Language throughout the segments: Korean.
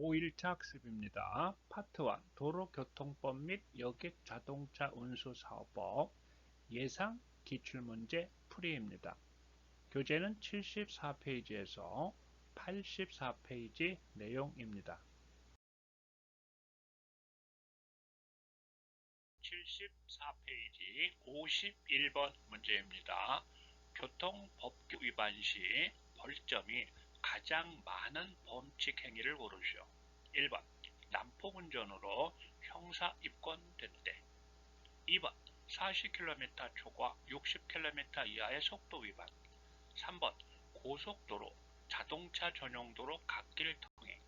5일차 학습입니다. 파트 1 도로교통법 및 여객 자동차 운수 사업법 예상 기출문제 풀이입니다. 교재는 74페이지에서 84페이지 내용입니다. 74페이지 51번 문제입니다. 교통법규 위반 시 벌점이 가장 많은 범칙 행위를 고르시오. 1번 난폭운전으로 형사 입건될 때. 2번 40km 초과 60km 이하의 속도 위반. 3번 고속도로 자동차 전용도로 갓길 통행.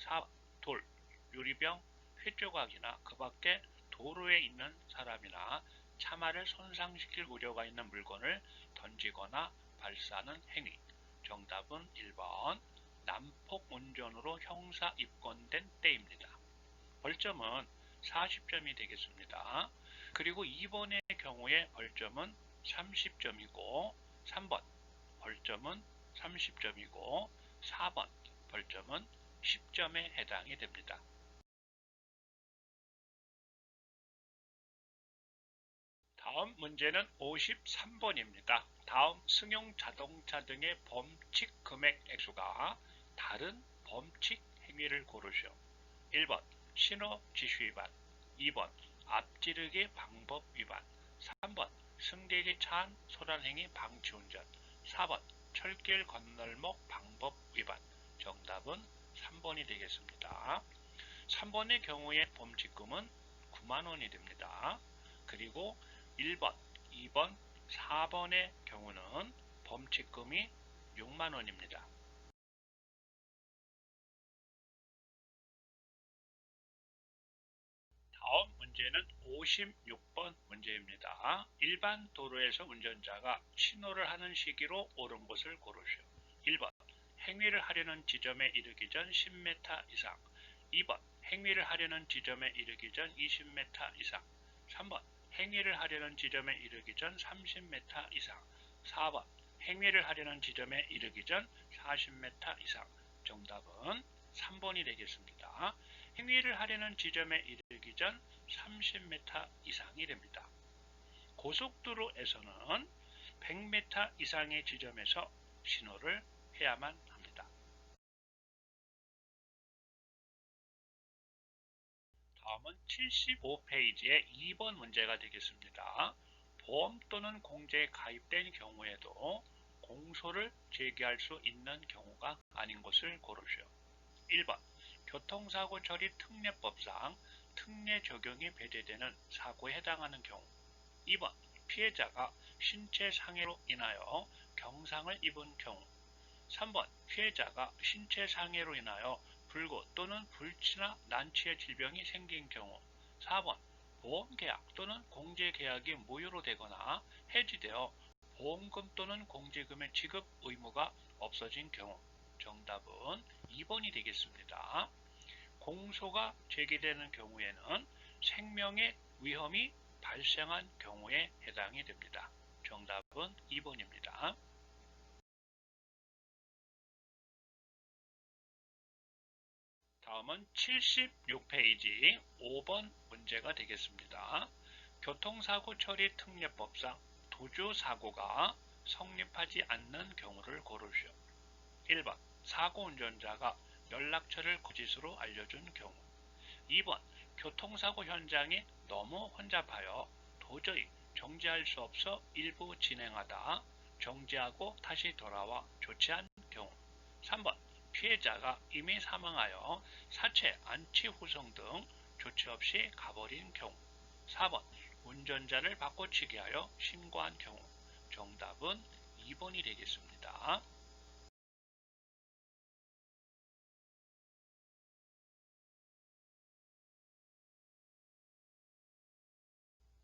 4번 돌, 유리병, 휘조각이나 그 밖에 도로에 있는 사람이나 차마를 손상시킬 우려가 있는 물건을 던지거나 발사하는 행위. 정답은 1번 난폭 운전으로 형사 입건된 때입니다. 벌점은 40점이 되겠습니다. 그리고 2번의 경우에 벌점은 30점이고 3번 벌점은 30점이고 4번 벌점은 10점에 해당이 됩니다. 다음 문제는 53번입니다. 다음 승용 자동차 등의 범칙 금액 액수가 다른 범칙 행위를 고르시오. 1번 신호 지시 위반, 2번 앞지르기 방법 위반, 3번 승객이 차한 소란행위 방치 운전, 4번 철길 건널목 방법 위반. 정답은 3번이 되겠습니다. 3번의 경우에 범칙금은 9만원이 됩니다. 그리고 1번, 2번, 4번의 경우는 범칙금이 6만원입니다. 다음 문제는 56번 문제입니다. 일반 도로에서 운전자가 신호를 하는 시기로 옳은 곳을 고르시오. 1번 행위를 하려는 지점에 이르기 전 10m 이상, 2번 행위를 하려는 지점에 이르기 전 20m 이상, 3번 행위를 하려는 지점에 이르기 전 30m 이상, 4번 행위를 하려는 지점에 이르기 전 40m 이상. 정답은 3번이 되겠습니다. 행위를 하려는 지점에 이르기 전 30m 이상이 됩니다. 고속도로에서는 100m 이상의 지점에서 신호를 해야만 합니다. 다음은 75페이지의 2번 문제가 되겠습니다. 보험 또는 공제에 가입된 경우에도 공소를 제기할 수 있는 경우가 아닌 것을 고르시오. 1번 교통사고 처리 특례법상 특례 적용이 배제되는 사고에 해당하는 경우. 2번 피해자가 신체 상해로 인하여 경상을 입은 경우. 3번 피해자가 신체 상해로 인하여 불구 또는 불치나 난치의 질병이 생긴 경우. 4번 보험계약 또는 공제계약이 무효로 되거나 해지되어 보험금 또는 공제금의 지급 의무가 없어진 경우. 정답은 2번이 되겠습니다. 공소가 제기되는 경우에는 생명의 위험이 발생한 경우에 해당이 됩니다. 정답은 2번입니다. 다음은 76페이지 5번 문제가 되겠습니다. 교통사고 처리 특례법상 도주사고가 성립하지 않는 경우를 고르시오. 1번 사고 운전자가 연락처를 거짓으로 알려준 경우. 2번 교통사고 현장이 너무 혼잡하여 도저히 정지할 수 없어 일부 진행하다 정지하고 다시 돌아와 조치한 경우. 3번 피해자가 이미 사망하여 사체 안치 후송 등 조치 없이 가버린 경우. 4번 운전자를 바꿔치기 하여 신고한 경우. 정답은 2번이 되겠습니다.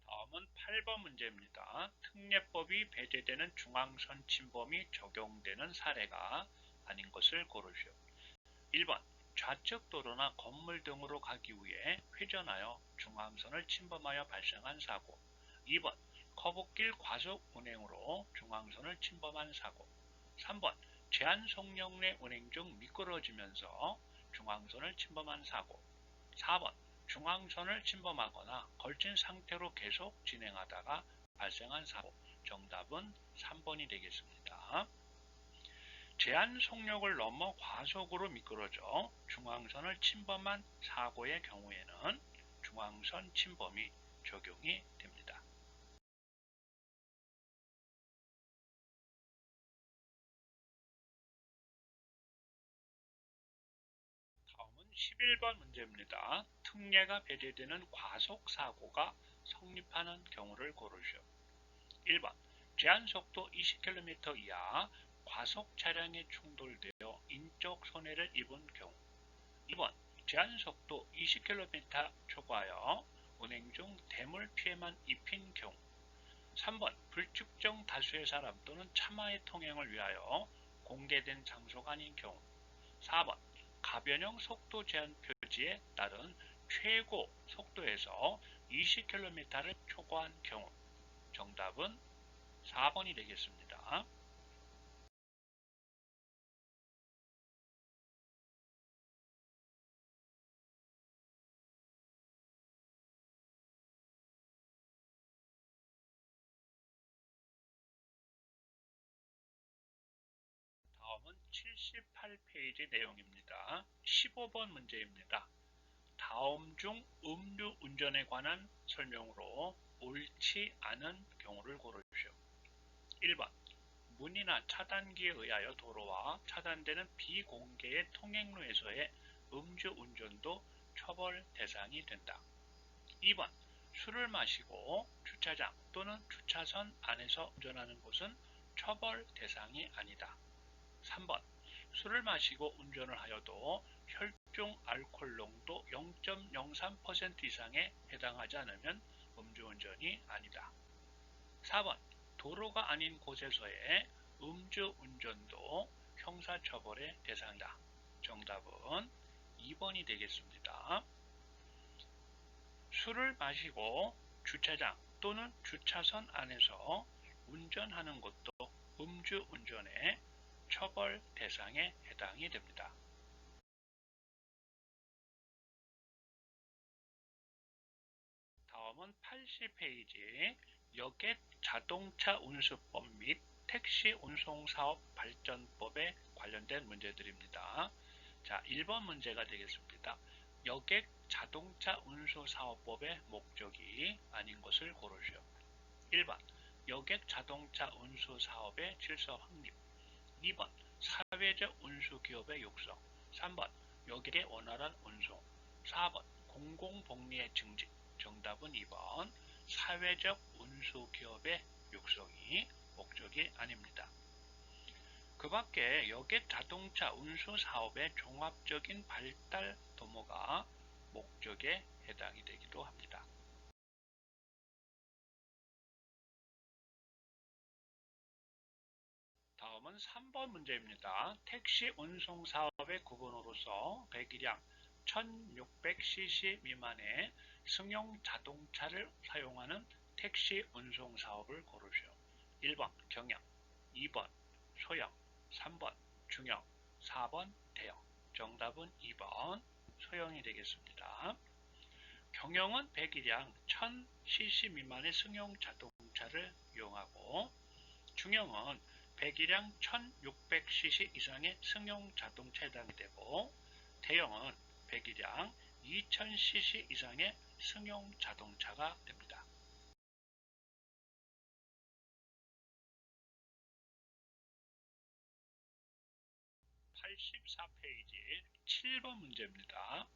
다음은 8번 문제입니다. 특례법이 배제되는 중앙선 침범이 적용되는 사례가 아닌 것을 고르시오. 1번 좌측 도로나 건물 등으로 가기 위해 회전하여 중앙선을 침범하여 발생한 사고. 2번 커브길 과속 운행으로 중앙선을 침범한 사고. 3번 제한 속력 내 운행 중 미끄러지면서 중앙선을 침범한 사고. 4번 중앙선을 침범하거나 걸친 상태로 계속 진행하다가 발생한 사고. 정답은 3번이 되겠습니다. 제한 속력을 넘어 과속으로 미끄러져 중앙선을 침범한 사고의 경우에는 중앙선 침범이 적용이 됩니다. 다음은 11번 문제입니다. 특례가 배제되는 과속사고가 성립하는 경우를 고르시오. 1번 제한속도 20km 이하 과속 차량에 충돌되어 인적 손해를 입은 경우. 2번 제한속도 20km 초과하여 운행 중 대물 피해만 입힌 경우. 3번 불특정 다수의 사람 또는 차마의 통행을 위하여 공개된 장소가 아닌 경우. 4번 가변형 속도 제한 표지에 따른 최고 속도에서 20km를 초과한 경우. 정답은 4번이 되겠습니다. 다음은 78페이지 내용입니다. 15번 문제입니다. 다음 중 음주 운전에 관한 설명으로 옳지 않은 경우를 고르십시오. 1번 문이나 차단기에 의하여 도로와 차단되는 비공개의 통행로에서의 음주운전도 처벌 대상이 된다. 2번 술을 마시고 주차장 또는 주차선 안에서 운전하는 것은 처벌 대상이 아니다. 3번 술을 마시고 운전을 하여도 혈중 알코올 농도 0.03% 이상에 해당하지 않으면 음주운전이 아니다. 4번 도로가 아닌 곳에서의 음주운전도 형사처벌의 대상이다. 정답은 2번이 되겠습니다. 술을 마시고 주차장 또는 주차선 안에서 운전하는 것도 음주운전의 처벌 대상에 해당이 됩니다. 다음은 80페이지 여객 자동차 운수법 및 택시 운송사업 발전법에 관련된 문제들입니다. 자, 1번 문제가 되겠습니다. 여객 자동차 운수사업법의 목적이 아닌 것을 고르시오. 1번 여객 자동차 운수사업의 질서 확립. 2번 사회적 운수기업의 육성. 3번 여객의 원활한 운송. 4번 공공복리의 증진. 정답은 2번 사회적 운수기업의 육성이 목적이 아닙니다. 그 밖에 여객 자동차 운수 사업의 종합적인 발달 도모가 목적에 해당이 되기도 합니다. 다음은 3번 문제입니다. 택시 운송 사업의 구분으로서 배기량 1600cc 미만의 승용 자동차를 사용하는 택시 운송 사업을 고르시오. 1번 경영, 2번 소형, 3번 중형, 4번 대형. 정답은 2번 소형이 되겠습니다. 경영은 배기량 1000cc 미만의 승용 자동차를 이용하고, 중형은 배기량 1600cc 이상의 승용 자동차에 해당이 되고, 대형은 배기량 2000cc 이상의 승용 자동차가 됩니다. 84페이지 7번 문제입니다.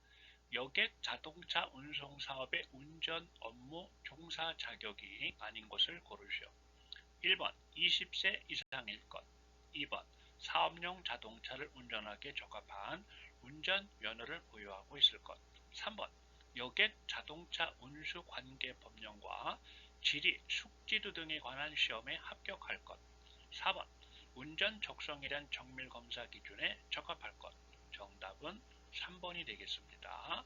여객 자동차 운송 사업의 운전 업무 종사 자격이 아닌 것을 고르시오. 1번 20세 이상일 것. 2번 사업용 자동차를 운전하기에 적합한 운전면허를 보유하고 있을 것. 3번 여객 자동차 운수 관계 법령과 지리, 숙지도 등에 관한 시험에 합격할 것. 4번 운전 적성이란 정밀검사 기준에 적합할 것. 정답은 3번이 되겠습니다.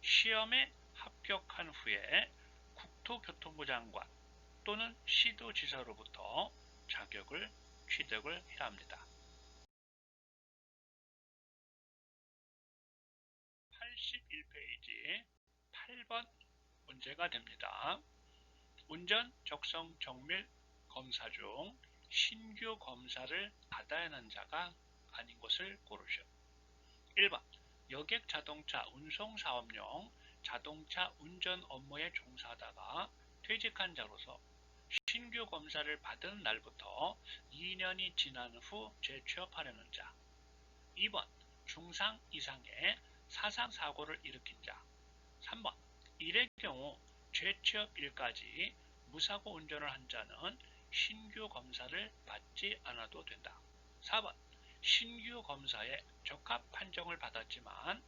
시험에 합격한 후에 국토교통부 장관 또는 시도지사로부터 자격을 취득을 해야 합니다. 81페이지 8번 문제가 됩니다. 운전, 적성, 정밀 검사 중 신규 검사를 받아야 하는 자가 아닌 것을 고르시오. 1번 여객 자동차 운송 사업용 자동차 운전 업무에 종사하다가 퇴직한 자로서 신규 검사를 받은 날부터 2년이 지난 후 재취업하려는 자. 2번 중상 이상의 사상사고를 일으킨 자. 3번 이의 경우 재취업일까지 무사고 운전을 한 자는 신규 검사를 받지 않아도 된다. 4번 신규 검사에 적합 판정을 받았지만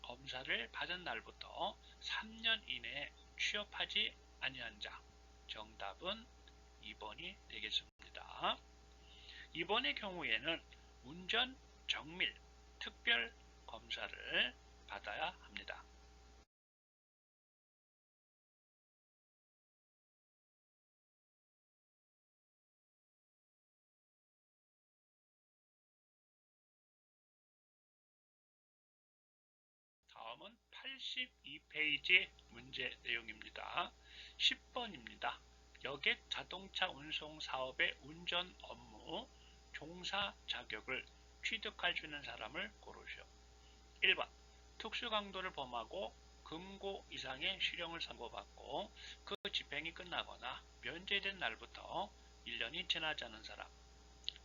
검사를 받은 날부터 3년 이내에 취업하지 아니한 자. 정답은 2번이 되겠습니다. 2번의 경우에는 운전 정밀 특별 검사를 받아야 합니다. 다음은 82페이지 문제 내용입니다. 10번입니다. 여객 자동차 운송 사업의 운전 업무 종사 자격을 취득할 수 있는 사람을 고르시오. 1번 특수강도를 범하고 금고 이상의 실형을 선고받고 그 집행이 끝나거나 면제된 날부터 1년이 지나지 않은 사람.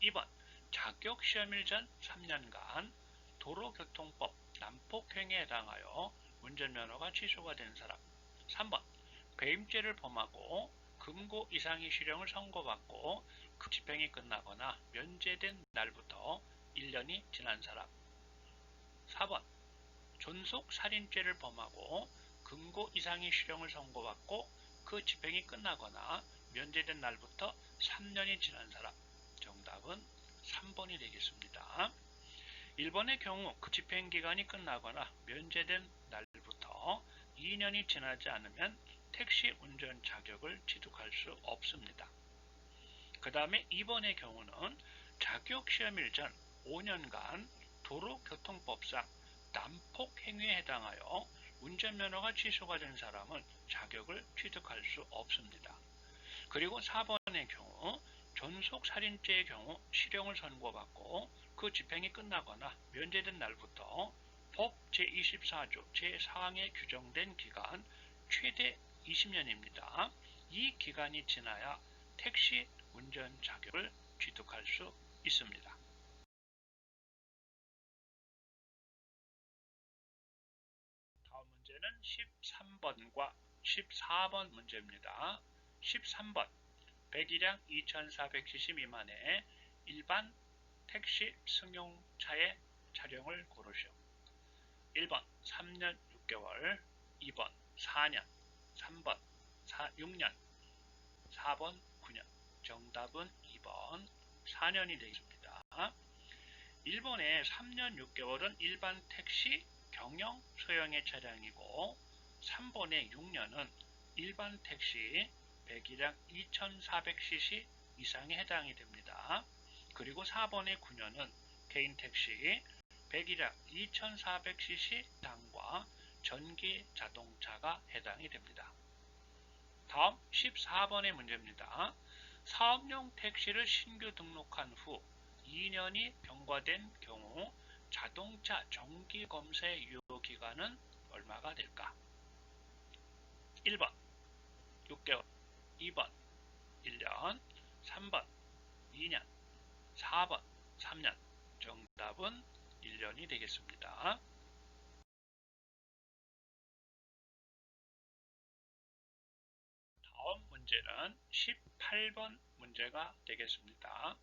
2번 자격시험일 전 3년간 도로교통법 난폭행위에 해당하여 운전면허가 취소가 된 사람. 3번 배임죄를 범하고 금고 이상의 실형을 선고받고 그 집행이 끝나거나 면제된 날부터 1년이 지난 사람. 4번 존속살인죄를 범하고 금고 이상의 실형을 선고받고 그 집행이 끝나거나 면제된 날부터 3년이 지난 사람. 정답은 3번이 되겠습니다. 1번의 경우 그 집행기간이 끝나거나 면제된 날부터 2년이 지나지 않으면 택시 운전 자격을 취득할 수 없습니다. 그 다음에 2번의 경우는 자격시험일 전 5년간 도로교통법상 난폭행위에 해당하여 운전면허가 취소가 된 사람은 자격을 취득할 수 없습니다. 그리고 4번의 경우 존속살인죄의 경우 실형을 선고받고 그 집행이 끝나거나 면제된 날부터 법 제24조 제4항에 규정된 기간 최대 20년입니다. 이 기간이 지나야 택시 운전 자격을 취득할 수 있습니다. 다음 문제는 13번과 14번 문제입니다. 13번 배기량 2400cc 미만의 일반 택시 승용차의 차량을 고르시오. 1번 3년 6개월, 2번 4년, 3번 6년, 4번 9년. 정답은 2번 4년이 되겠습니다. 1번의 3년 6개월은 일반 택시 경영 소형의 차량이고 3번의 6년은 일반 택시 배기량 2400cc 이상에 해당이 됩니다. 그리고 4번의 9년은 개인 택시 배기량 2400cc 이상과 전기 자동차가 해당이 됩니다. 다음 14번의 문제입니다. 사업용 택시를 신규 등록한 후 2년이 경과된 경우 자동차 정기검사의 유효기간은 얼마가 될까? 1번 6개월, 2번 1년, 3번 2년, 4번 3년. 정답은 1년이 되겠습니다. 다음 문제는 18번 문제가 되겠습니다.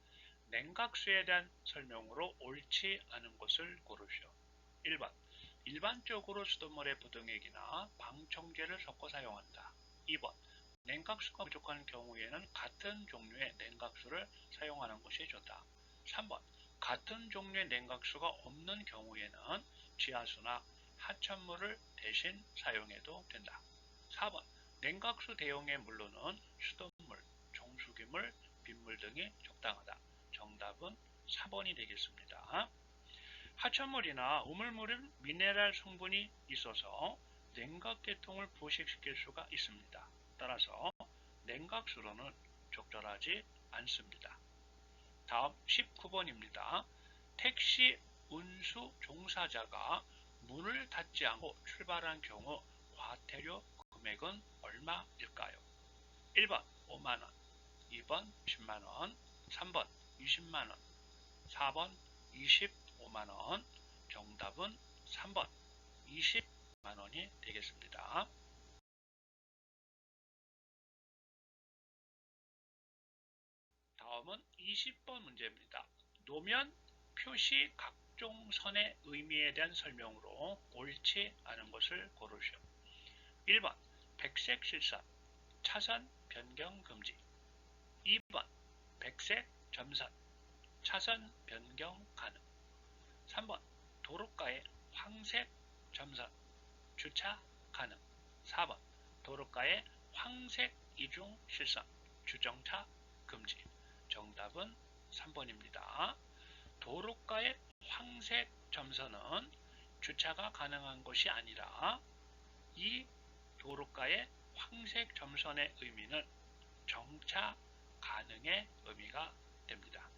냉각수에 대한 설명으로 옳지 않은 것을 고르시오. 1번 일반적으로 수돗물에 부등액이나 방청제를 섞어 사용한다. 2번 냉각수가 부족한 경우에는 같은 종류의 냉각수를 사용하는 것이 좋다. 3번 같은 종류의 냉각수가 없는 경우에는 지하수나 하천물을 대신 사용해도 된다. 4번 냉각수 대용의 물로는 수돗물, 정수기물, 빗물 등이 적당하다. 정답은 4번이 되겠습니다. 하천물이나 우물물은 미네랄 성분이 있어서 냉각 계통을 부식시킬 수가 있습니다. 따라서 냉각수로는 적절하지 않습니다. 다음 19번입니다. 택시 운수 종사자가 문을 닫지 않고 출발한 경우 과태료 금액은 얼마일까요? 1번 5만원, 2번 10만원, 3번 20만원, 4번 25만원, 정답은 3번 20만원이 되겠습니다. 다음은 20번 문제입니다. 노면 표시 각종 선의 의미에 대한 설명으로 옳지 않은 것을 고르시오. 1번 백색 실선, 차선 변경 금지. 2번 백색 점선, 차선 변경 가능. 3번 도로가에 황색 점선, 주차 가능. 4번 도로가에 황색 이중 실선, 주정차 금지. 정답은 3번입니다. 도로가의 황색 점선은 주차가 가능한 것이 아니라 이 도로가의 황색 점선의 의미는 정차 가능의 의미가 됩니다.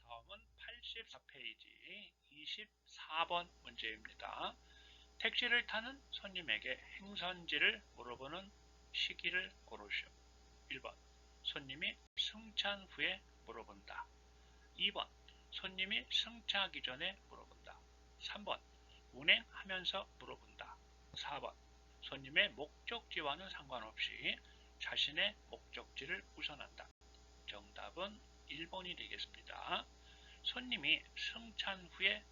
다음은 84페이지 24번 문제입니다. 택시를 타는 손님에게 행선지를 물어보는 시기를 고르시오. 1번 손님이 승차한 후에 물어본다. 2번 손님이 승차하기 전에 물어본다. 3번 운행하면서 물어본다. 4번 손님의 목적지와는 상관없이 자신의 목적지를 우선한다. 정답은 1번이 되겠습니다. 손님이 승차한 후에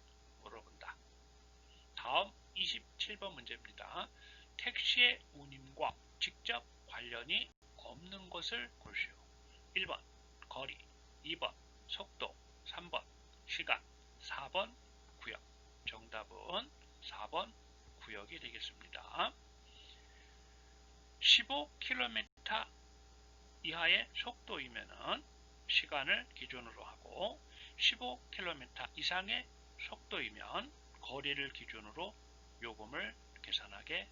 물어본다. 다음 27번 문제입니다. 택시의 운임과 직접 관련이 없는 것을 고르시오. 1번 거리, 2번 속도, 3번 시간, 4번 구역. 정답은 4번 구역이 되겠습니다. 15km 이하의 속도이면 시간을 기준으로 하고 15km 이상의 속도이면 거리를 기준으로 요금을 계산하게